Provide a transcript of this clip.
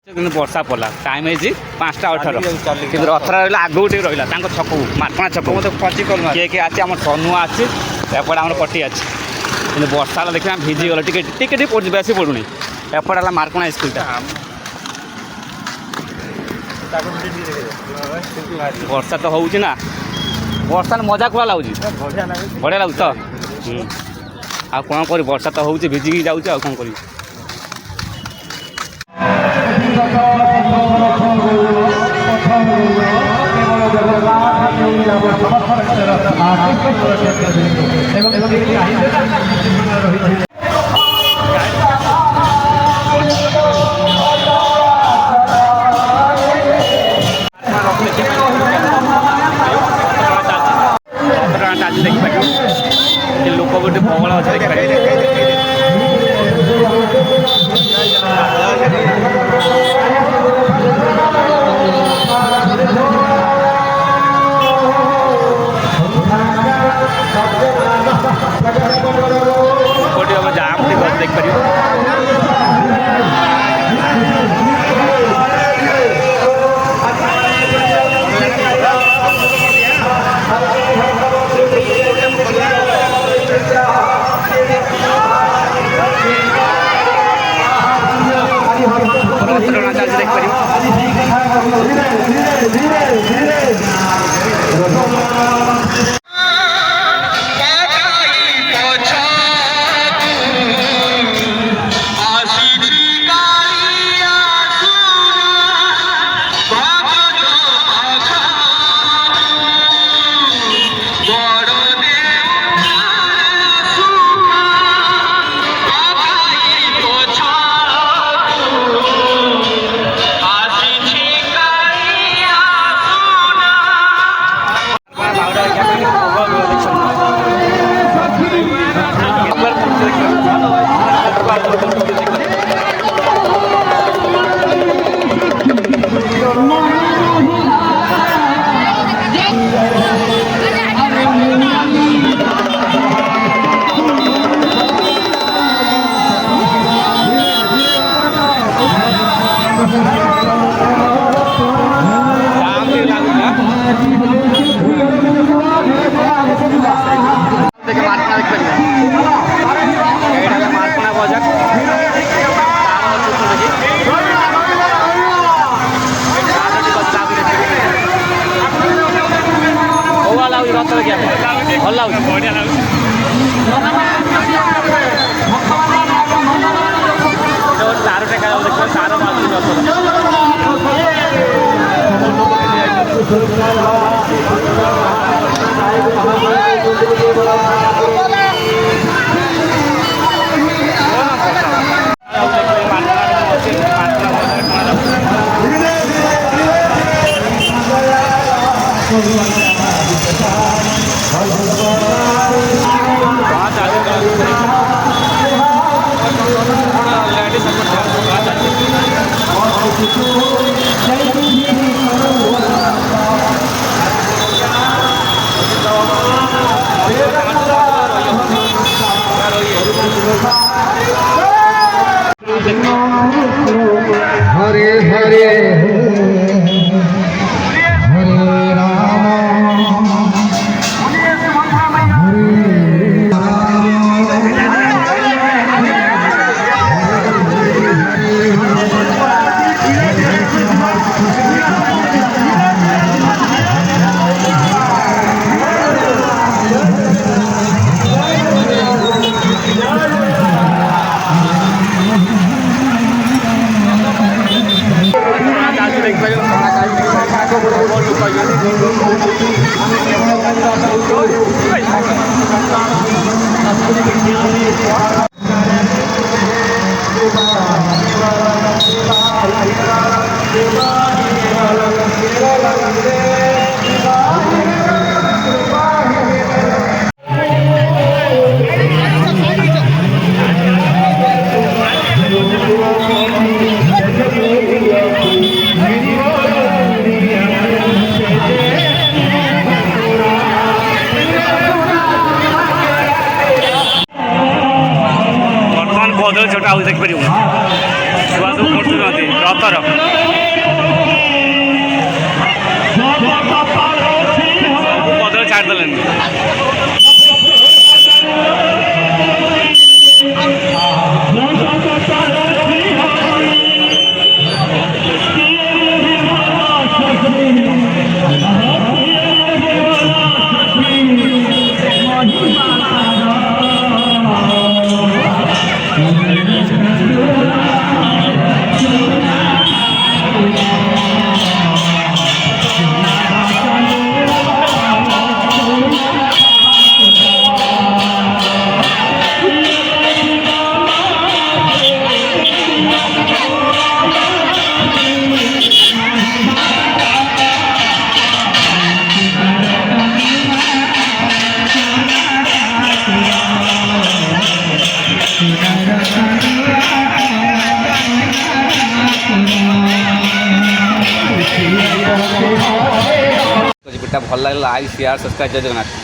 କିନ୍ତୁ ବର୍ଷା ପଡ଼ିଲା ଟାଇମ୍ ହେଇଛି 5ଟା 18 କିନ୍ତୁ ରଥରେ ରହିଲା ଆଗକୁ ଟିକେ ରହିଲା ତାଙ୍କ ଛକକୁ ମାର୍କଣା ଛକ ମତେ ପଚି କଲୁ କିଏ କିଏ ଅଛି ଆମର ସନୁଆ ଅଛି ଏପଟେ ଆମର କଟି ଅଛି କିନ୍ତୁ ବର୍ଷା ହେଲା ଦେଖିବା ଭିଜିଗଲା ଟିକେ ଟିକେ ଟିକେ ପଡ଼ୁଛି ବେଶୀ ପଡ଼ୁନି ଏପଟେ ହେଲା ମାର୍କଣା ସ୍କୁଲଟା ବର୍ଷା ତ ହେଉଛି ନା ବର୍ଷା ମଜା କୁଆ ଲାଗୁଛି ବଢ଼ିଆ ଲାଗୁଛି ତ ଆଉ କ'ଣ କରିବି ବର୍ଷା ତ ହେଉଛି ଭିଜିକି ଯାଉଛି ଆଉ କ'ଣ କରିବି लोक गोटे प्रबल अच्छे जाम देखिए भल लगे बढ़िया लगे तार टेका देखिए तार हरे हरे छोटा देखिए छुआ सब कर रथर କଦଳୀ ଛାଡ଼ିଦେଲେନି। ଭିଡ଼ିଓଟା ଭଲ ଲାଗିଲା ଲାଇକ୍ ସେୟାର ସବସ୍କ୍ରାଇବ୍ ଜୟ ଜଗନ୍ନାଥ।